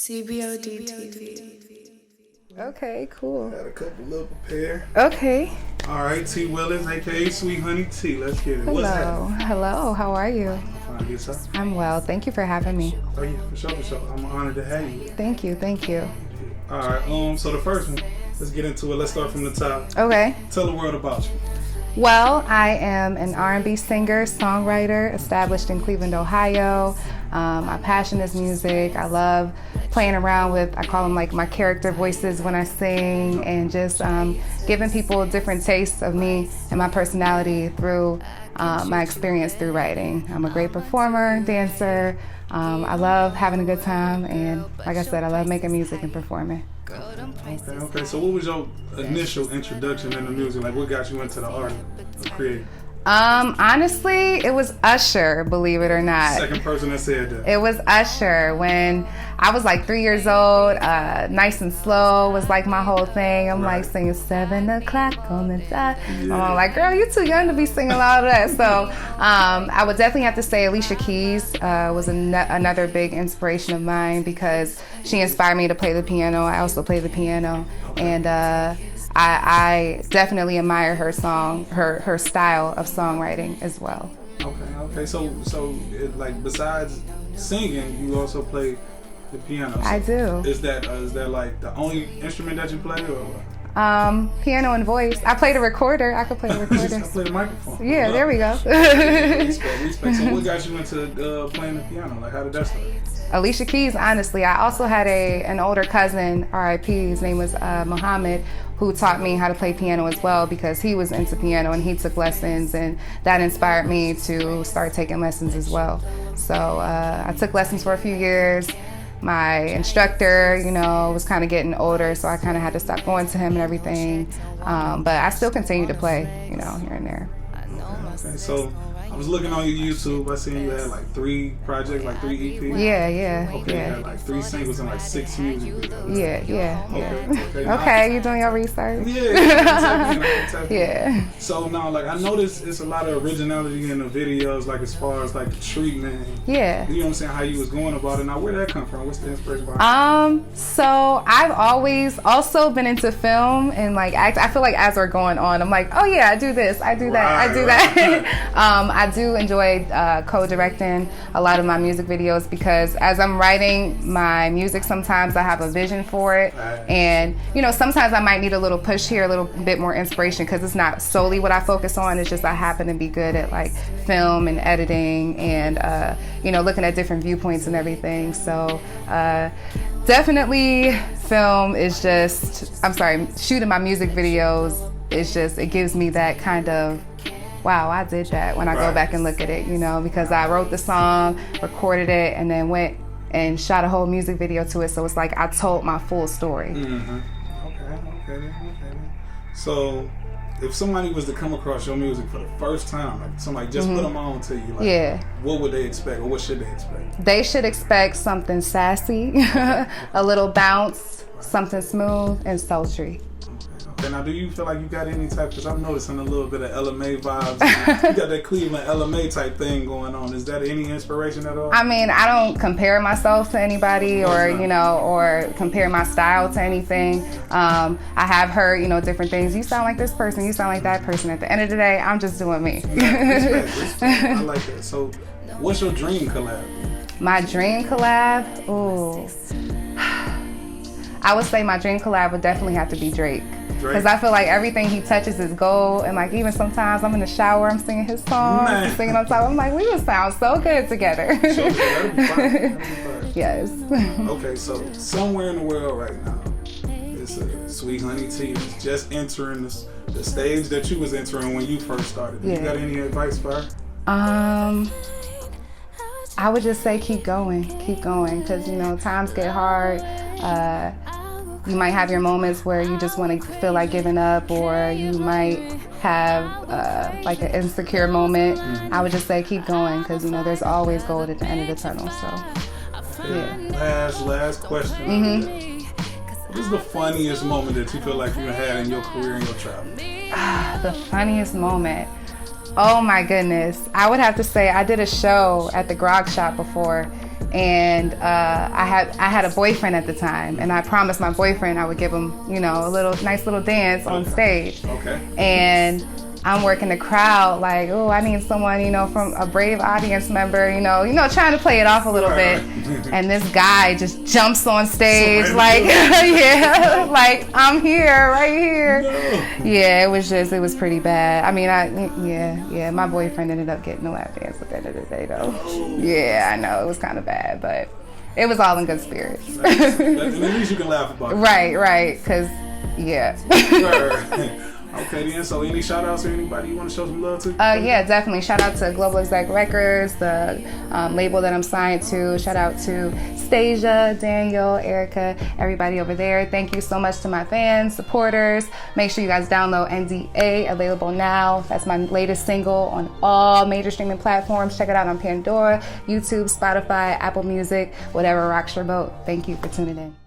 CBOD TV. Okay, cool. Got a couple little prepared. Okay. All right, T. Willis, aka Sweet Honey T. Let's get it. Hello. What's happening? Hello. How are you? Fine, yourself? I'm well. Thank you for having me. Oh yeah, for sure, for sure. I'm honored to have you. Thank you. Thank you. All right. So the first one, let's get into it. Let's start from the top. Okay. Tell the world about you. Well, I am an R&B singer, songwriter, established in Cleveland, Ohio. My passion is music. I love playing around with, I call them like my character voices when I sing, and just giving people different tastes of me and my personality through my experience through writing. I'm a great performer, dancer. I love having a good time, and like I said, I love making music and performing. Okay. So what was your initial introduction into music? Like, what got you into the art of creating? Honestly, it was Usher, believe it or not. Second person that said that. It was Usher when I was like 3 years old. Nice and Slow was like my whole thing. I'm like singing 7 o'clock on the dot. Yeah. I'm like, girl, you too young to be singing all of that. So I would definitely have to say Alicia Keys was another big inspiration of mine because she inspired me to play the piano. I also play the piano. And I definitely admire her style of songwriting as well. Okay. So like besides singing, you also play the piano. So I do. Is that like the only instrument that you play, or? Piano and voice. I play the recorder. I could play the recorder. I play the microphone. Yeah, there we go. Respect. So what got you into playing the piano? Like, how did that start? Alicia Keys, honestly. I also had an older cousin, R.I.P. His name was Muhammad, who taught me how to play piano as well because he was into piano and he took lessons, and that inspired me to start taking lessons as well. So I took lessons for a few years. My instructor, was kind of getting older, so I kind of had to stop going to him and everything. But I still continue to play, here and there. Okay. So I was looking on your YouTube. I seen you had like 3 projects, like 3 EPs. Yeah. Okay, you had like 3 singles and like 6 music videos. Yeah. Okay, you doing your research? Yeah. Yeah. So now, like, I noticed it's a lot of originality in the videos, like as far as like the treatment. Yeah. You know what I'm saying? How you was going about it. Now, where'd that come from? What's the inspiration behind it? So I've always also been into film and like act. I feel like as we're going on, I'm like, oh yeah, I do this, I do that, I do that. I do enjoy co-directing a lot of my music videos because as I'm writing my music, sometimes I have a vision for it. And, sometimes I might need a little push here, a little bit more inspiration because it's not solely what I focus on. It's just I happen to be good at like film and editing and, looking at different viewpoints and everything. So definitely film is shooting my music videos is just, it gives me that kind of, wow, I did that when I go back and look at it, because I wrote the song, recorded it, and then went and shot a whole music video to it. So it's like I told my full story. Mm-hmm. Okay. So if somebody was to come across your music for the first time, like somebody just put them on to you, like, what would they expect or what should they expect? They should expect something sassy, a little bounce, something smooth and sultry. Okay, now do you feel like you got any type, because I'm noticing a little bit of LMA vibes. You got that Cleveland LMA type thing going on. Is that any inspiration at all? I mean, I don't compare myself to anybody or compare my style to anything. I have heard, different things. You sound like this person, you sound like that person. At the end of the day, I'm just doing me. Respect. I like that. So what's your dream collab? My dream collab? Ooh. I would say my dream collab would definitely have to be Drake. Because I feel like everything he touches is gold, and like even sometimes I'm in the shower, I'm singing his songs, I'm singing on top. I'm like, we would sound so good together. Sure, that'd be fun. Yes. Okay, so somewhere in the world right now, it's a Sweet Honey T that's just entering the stage that you was entering when you first started. You got any advice for her? I would just say keep going, because times get hard. You might have your moments where you just want to feel like giving up, or you might have like an insecure moment. I would just say keep going, because there's always gold at the end of the tunnel. So yeah. Last question. What is the funniest moment that you feel like you had in your career and your travel? The funniest moment. Oh my goodness. I would have to say I did a show at the Grog Shop before, and I had a boyfriend at the time, and I promised my boyfriend I would give him, you know, a nice little dance on stage. Okay. And I'm working the crowd like, oh, I need someone, you know, from a brave audience member, you know, trying to play it off a little bit. And this guy just jumps on stage like, yeah, like I'm here, right here. No. Yeah, it was pretty bad. I mean, my boyfriend ended up getting the lap dance at the end of the day, though. Oh. Yeah, I know, it was kind of bad, but it was all in good spirits. At least you can laugh about it. Right, because, yeah. Okay, then. So, any shout outs or anybody you want to show some love to? Yeah, definitely. Shout out to Global Exec Records, the label that I'm signed to. Shout out to Stasia, Daniel, Erica, everybody over there. Thank you so much to my fans, supporters. Make sure you guys download NDA, available now. That's my latest single on all major streaming platforms. Check it out on Pandora, YouTube, Spotify, Apple Music, whatever rocks your boat. Thank you for tuning in.